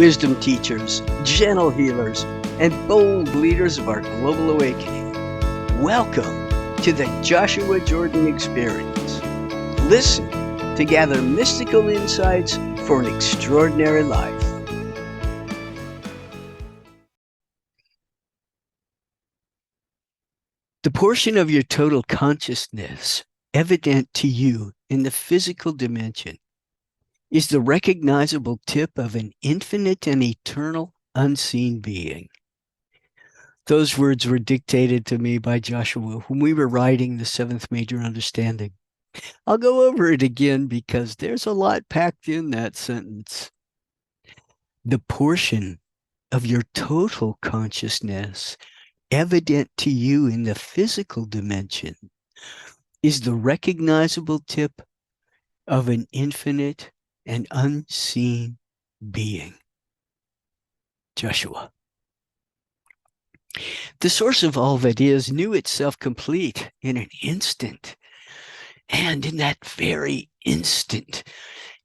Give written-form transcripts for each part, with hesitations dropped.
wisdom teachers, gentle healers, and bold leaders of our global awakening. Welcome to the Joshua Jordan Experience. Listen to gather mystical insights for an extraordinary life. The portion of your total consciousness evident to you in the physical dimension is the recognizable tip of an infinite and eternal unseen being. Those words were dictated to me by Joshua when we were writing the seventh major understanding. I'll go over it again because there's a lot packed in that sentence. The portion of your total consciousness evident to you in the physical dimension is the recognizable tip of an infinite and unseen being. Joshua. The source of all that is knew itself complete in an instant. And in that very instant,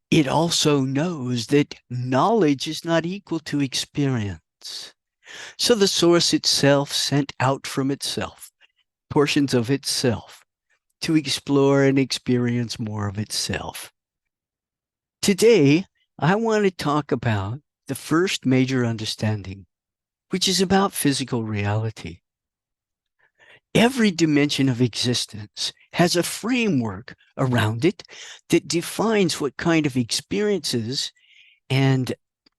it also knows that knowledge is not equal to experience. So the source itself sent out from itself portions of itself to explore and experience more of itself. Today, I want to talk about the first major understanding, which is about physical reality. Every dimension of existence has a framework around it that defines what kind of experiences and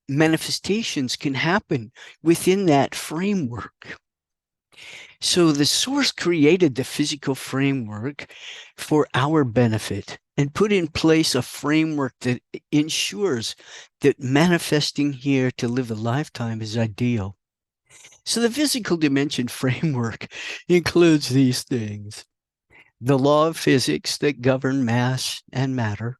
manifestations can happen within that framework. So the source created the physical framework for our benefit and put in place a framework that ensures that manifesting here to live a lifetime is ideal. So the physical dimension framework includes these things: the law of physics that govern mass and matter,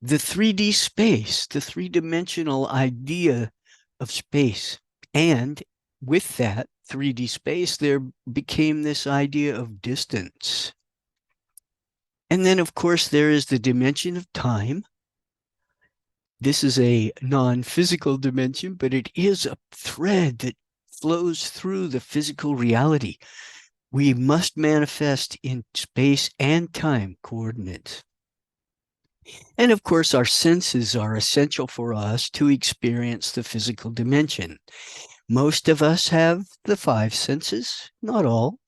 the 3D space, the three-dimensional idea of space, and with that 3D space, there became this idea of distance. And then, of course, there is the dimension of time. This is a non-physical dimension, but it is a thread that flows through the physical reality. We must manifest in space and time coordinates. And of course, our senses are essential for us to experience the physical dimension. Most of us have the 5 senses, not all.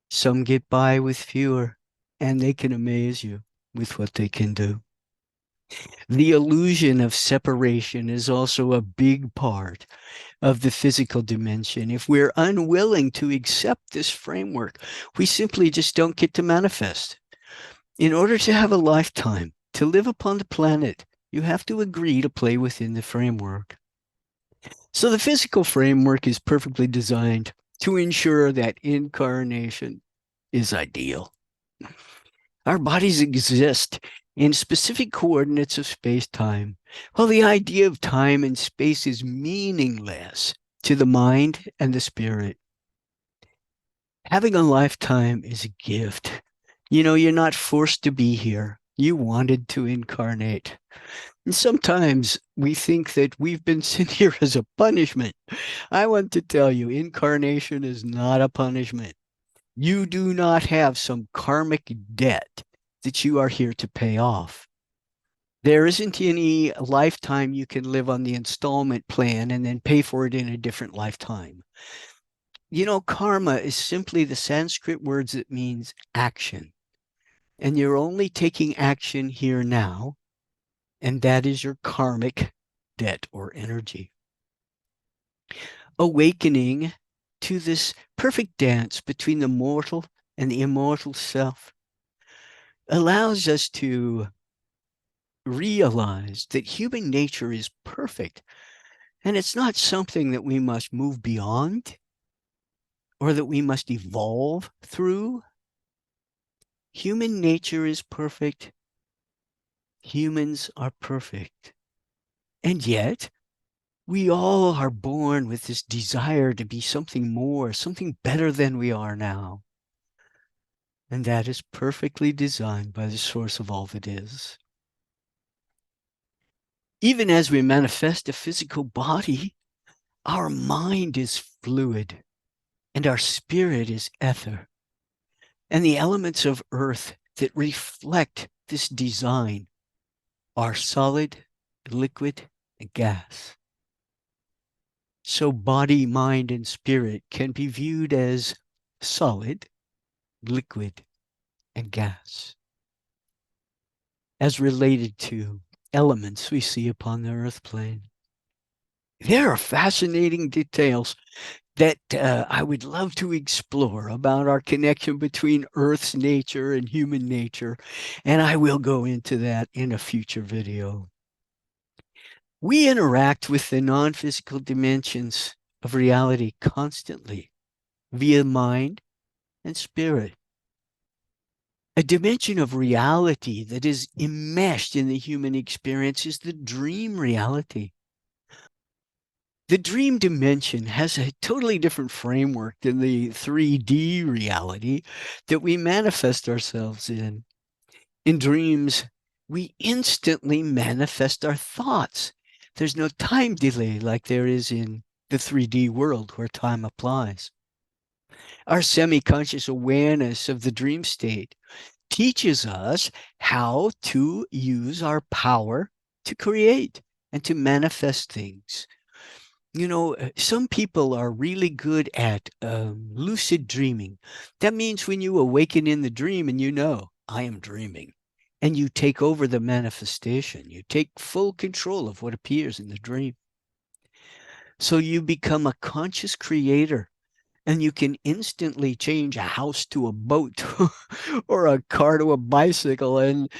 Some get by with fewer, and they can amaze you with what they can do. The illusion of separation is also a big part of the physical dimension. If we're unwilling to accept this framework, we simply just don't get to manifest. In order to have a lifetime, to live upon the planet, you have to agree to play within the framework. So the physical framework is perfectly designed to ensure that incarnation is ideal. Our bodies exist in specific coordinates of space-time, while the idea of time and space is meaningless to the mind and the spirit. Having a lifetime is a gift. You know, you're not forced to be here. You wanted to incarnate. And sometimes we think that we've been sent here as a punishment. I want to tell you, incarnation is not a punishment. You do not have some karmic debt that you are here to pay off. There isn't any lifetime you can live on the installment plan and then pay for it in a different lifetime. You know, karma is simply the Sanskrit words that means action. And you're only taking action here now, and that is your karmic debt or energy. Awakening to this perfect dance between the mortal and the immortal self allows us to realize that human nature is perfect, and it's not something that we must move beyond or that we must evolve through. Human nature is perfect. Humans are perfect. And yet, we all are born with this desire to be something more, something better than we are now. And that is perfectly designed by the source of all that is. Even as we manifest a physical body, our mind is fluid and our spirit is ether. And the elements of earth that reflect this design are solid, liquid, and gas. So body, mind, and spirit can be viewed as solid, liquid, and gas, as related to elements we see upon the earth plane. There are fascinating details that I would love to explore about our connection between Earth's nature and human nature, and I will go into that in a future video. We interact with the non-physical dimensions of reality constantly via mind and spirit. A dimension of reality that is enmeshed in the human experience is the dream reality. The dream dimension has a totally different framework than the 3D reality that we manifest ourselves in. In dreams, we instantly manifest our thoughts. There's no time delay like there is in the 3D world where time applies. Our semi conscious awareness of the dream state teaches us how to use our power to create and to manifest things. Some people are really good at lucid dreaming. That means when you awaken in the dream and I am dreaming, and you take over the manifestation, you take full control of what appears in the dream. So you become a conscious creator and you can instantly change a house to a boat or a car to a bicycle. And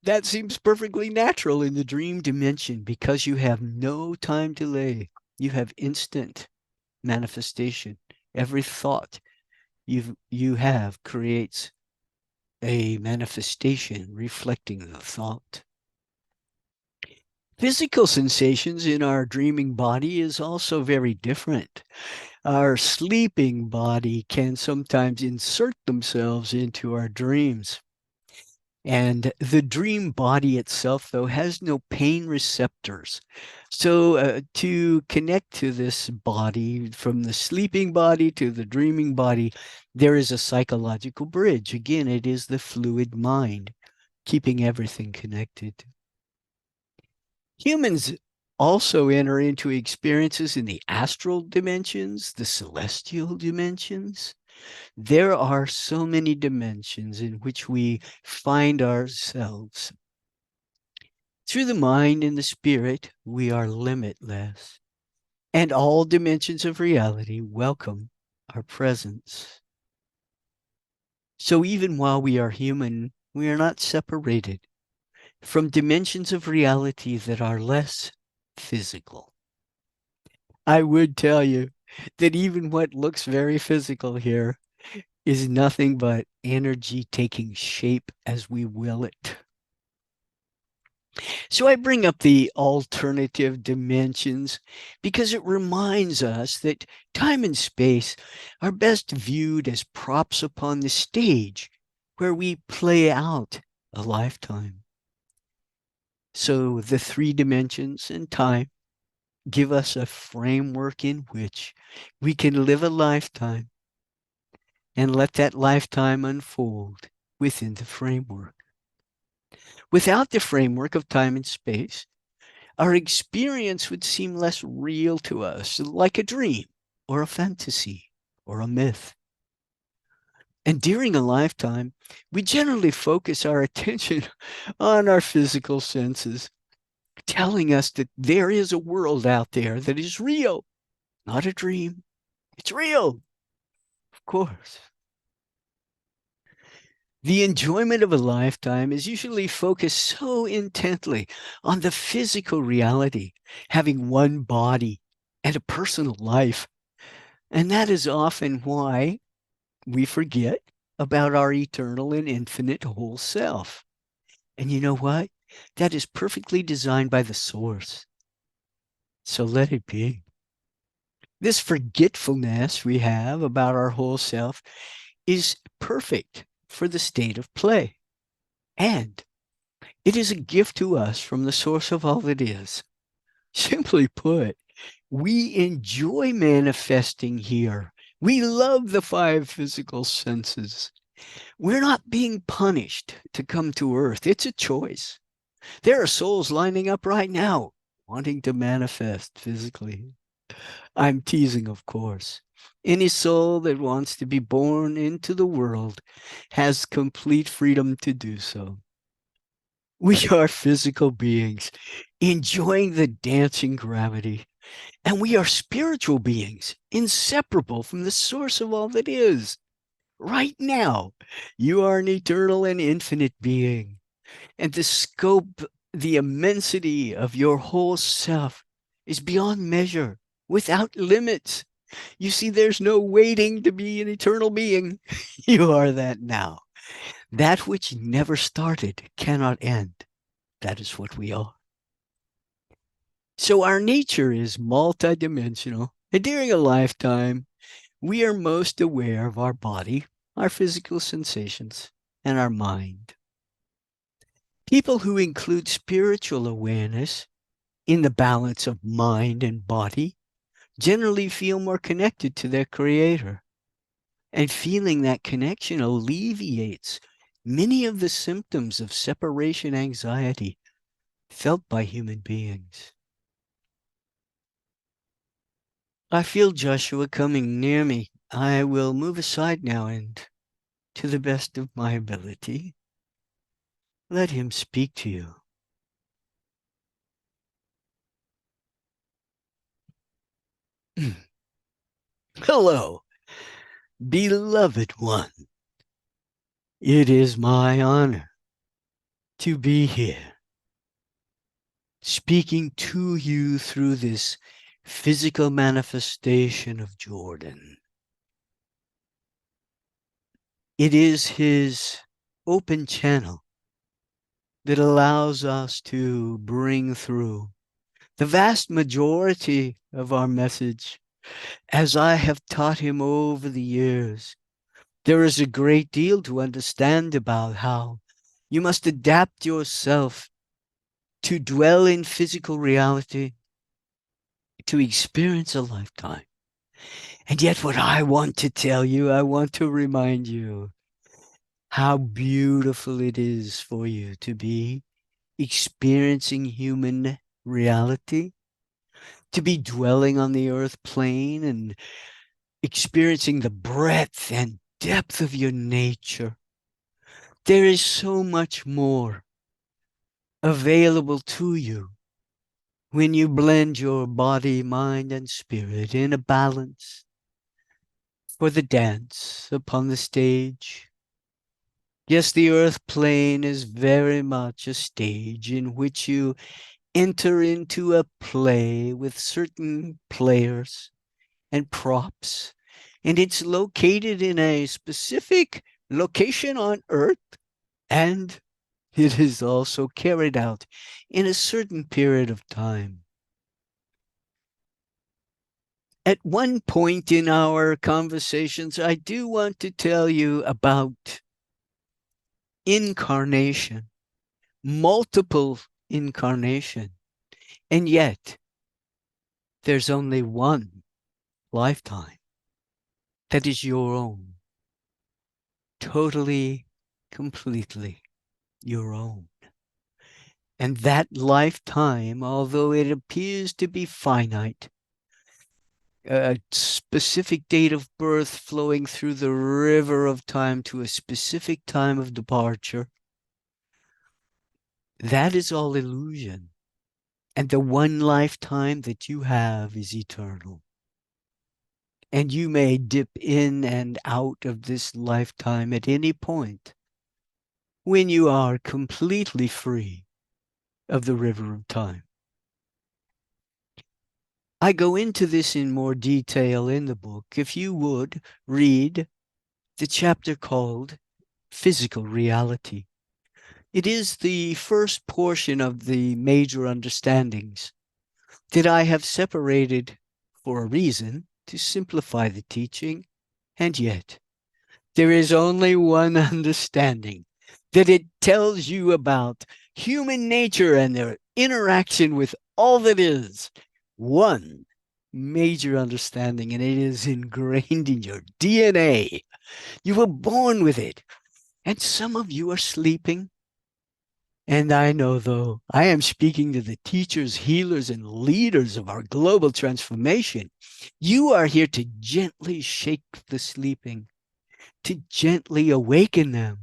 that seems perfectly natural in the dream dimension because you have no time delay. You have instant manifestation. Every thought you have creates a manifestation reflecting the thought. Physical sensations in our dreaming body is also very different. Our sleeping body can sometimes insert themselves into our dreams. And the dream body itself, though, has no pain receptors. So, to connect to this body, from the sleeping body to the dreaming body, there is a psychological bridge. Again, it is the fluid mind keeping everything connected. Humans also enter into experiences in the astral dimensions, the celestial dimensions. There are so many dimensions in which we find ourselves. Through the mind and the spirit, we are limitless, and all dimensions of reality welcome our presence. So even while we are human, we are not separated from dimensions of reality that are less physical. I would tell you that even what looks very physical here is nothing but energy taking shape as we will it. So I bring up the alternative dimensions because it reminds us that time and space are best viewed as props upon the stage where we play out a lifetime. So the three dimensions and time give us a framework in which we can live a lifetime and let that lifetime unfold within the framework. Without the framework of time and space, our experience would seem less real to us, like a dream or a fantasy or a myth. And during a lifetime, we generally focus our attention on our physical senses, telling us that there is a world out there that is real, not a dream. It's real, of course. The enjoyment of a lifetime is usually focused so intently on the physical reality, having one body and a personal life. And that is often why we forget about our eternal and infinite whole self. And you know what? That is perfectly designed by the source. So let it be. This forgetfulness we have about our whole self is perfect for the state of play. And It is a gift to us from the source of all that is. Simply put, we enjoy manifesting here. We love the five physical senses. We're not being punished to come to Earth. It's a choice. There are souls lining up right now wanting to manifest physically. I'm teasing, of course. Any soul that wants to be born into the world has complete freedom to do so. We are physical beings enjoying the dancing gravity, and we are spiritual beings inseparable from the source of all that is. Right now, you are an eternal and infinite being, and the scope, the immensity of your whole self is beyond measure, without limits. You see, there's no waiting to be an eternal being. You are that now. That which never started cannot end. That is what we are. So our nature is multidimensional, and during a lifetime, we are most aware of our body, our physical sensations, and our mind. People who include spiritual awareness in the balance of mind and body generally feel more connected to their creator. And feeling that connection alleviates many of the symptoms of separation anxiety felt by human beings. I feel Joshua coming near me. I will move aside now and, to the best of my ability, let him speak to you. Hello, beloved one. It is my honor to be here, speaking to you through this physical manifestation of Jordan. It is his open channel that allows us to bring through the vast majority of our message. As I have taught him over the years, there is a great deal to understand about how you must adapt yourself to dwell in physical reality, to experience a lifetime. And yet, what I want to tell you, I want to remind you how beautiful it is for you to be experiencing human reality, to be dwelling on the earth plane and experiencing the breadth and depth of your nature. There is so much more available to you when you blend your body, mind, and spirit in a balance for the dance upon the stage. Yes, the earth plane is very much a stage in which you enter into a play with certain players and props, and it's located in a specific location on earth, and it is also carried out in a certain period of time. At one point in our conversations, I do want to tell you about incarnation, multiple incarnation, and yet there's only one lifetime that is your own, totally, completely your own. And that lifetime, although it appears to be finite, a specific date of birth flowing through the river of time to a specific time of departure, that is all illusion. And the one lifetime that you have is eternal. And you may dip in and out of this lifetime at any point when you are completely free of the river of time. I go into this in more detail in the book. If you would read the chapter called Physical Reality. It is the first portion of the major understandings that I have separated for a reason to simplify the teaching, and yet there is only one understanding that it tells you about human nature and their interaction with all that is. One major understanding, and it is ingrained in your DNA. You were born with it. And some of you are sleeping. And I know, though, I am speaking to the teachers, healers, and leaders of our global transformation. You are here to gently shake the sleeping, to gently awaken them.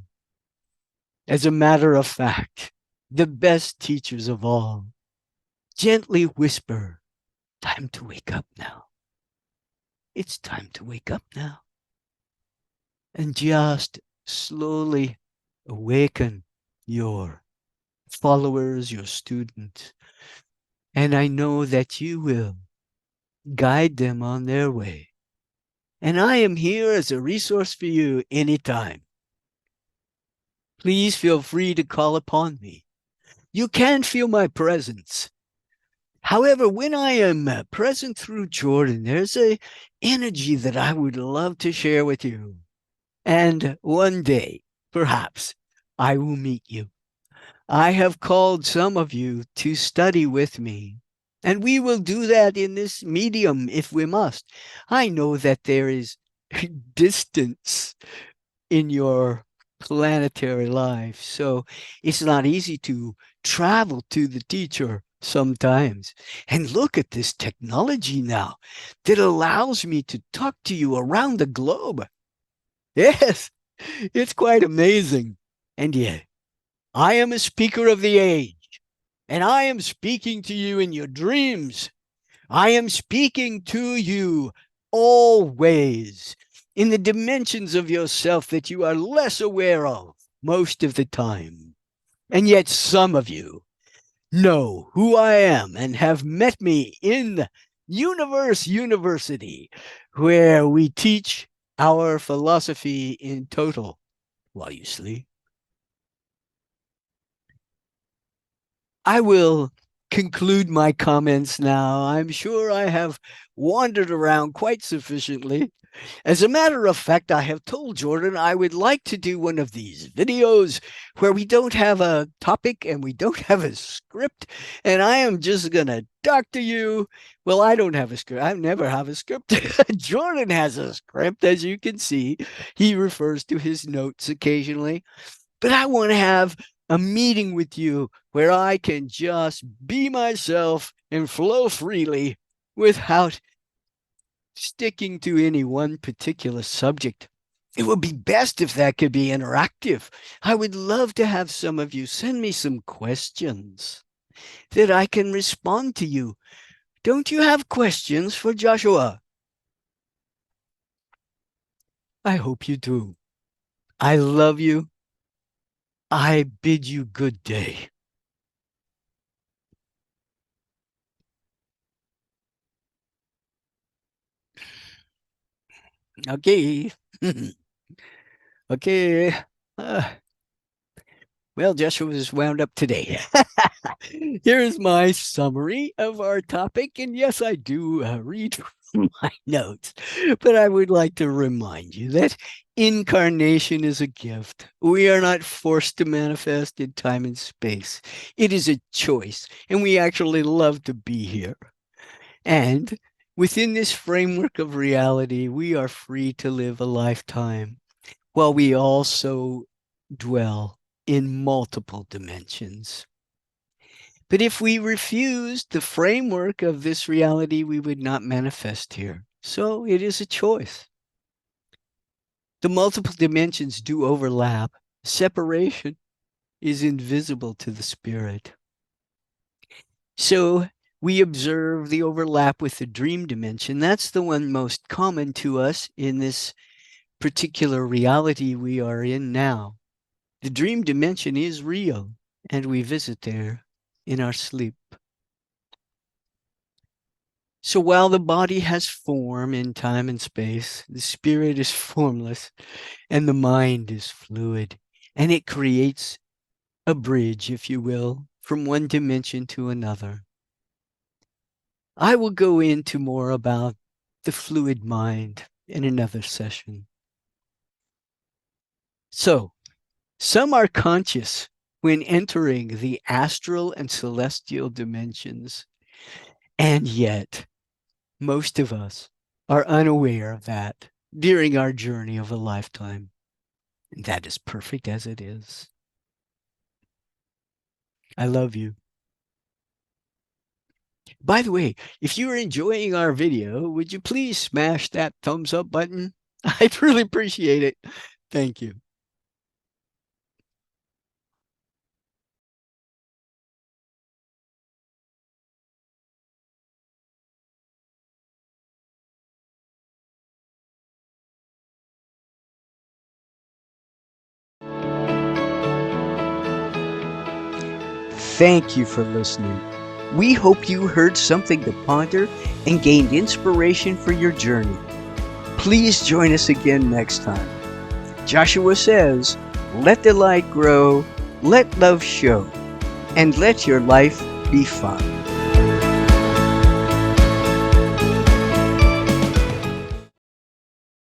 As a matter of fact, the best teachers of all gently whisper, time to wake up now. It's time to wake up now. And just slowly awaken your followers, your students. And I know that you will guide them on their way. And I am here as a resource for you anytime. Please feel free to call upon me. You can feel my presence. However, when I am present through Jordan, there's a energy that I would love to share with you. And one day, perhaps, I will meet you. I have called some of you to study with me, and we will do that in this medium if we must. I know that there is distance in your planetary life, so it's not easy to travel to the teacher sometimes. And look at this technology now that allows me to talk to you around the globe. Yes, it's quite amazing. And yet, I am a speaker of the age, and I am speaking to you in your dreams. I am speaking to you always in the dimensions of yourself that you are less aware of most of the time. And yet some of you know who I am and have met me in the Universe University, where we teach our philosophy in total while you sleep. I will conclude my comments now. I'm sure I have wandered around quite sufficiently. As a matter of fact, I have told Jordan I would like to do one of these videos where we don't have a topic and we don't have a script, and I am just going to talk to you. Well, I don't have a script. I never have a script. Jordan has a script, as you can see. He refers to his notes occasionally. But I want to have a meeting with you where I can just be myself and flow freely without sticking to any one particular subject. It would be best if that could be interactive. I would love to have some of you send me some questions that I can respond to you. Don't you have questions for Joshua? I hope you do. I love you. I bid you good day. Okay. Okay. Uh, well, Joshua was wound up today. Here is my summary of our topic. And yes, I do read from my notes, but I would like to remind you that incarnation is a gift. We are not forced to manifest in time and space. It is a choice, and we actually love to be here. And within this framework of reality, we are free to live a lifetime while we also dwell in multiple dimensions. But if we refused the framework of this reality, we would not manifest here. So it is a choice. The multiple dimensions do overlap. Separation is invisible to the spirit. So we observe the overlap with the dream dimension. That's the one most common to us in this particular reality we are in now. The dream dimension is real, and we visit there in our sleep. So while the body has form in time and space, the spirit is formless and the mind is fluid, and it creates a bridge, if you will, from one dimension to another. I will go into more about the fluid mind in another session. So, some are conscious when entering the astral and celestial dimensions. And yet, most of us are unaware of that during our journey of a lifetime. And that is perfect as it is. I love you. By the way, if you're enjoying our video, would you please smash that thumbs up button? I'd really appreciate it. Thank you. Thank you for listening. We hope you heard something to ponder and gained inspiration for your journey. Please join us again next time. Joshua says, let the light grow, let love show, and let your life be fun.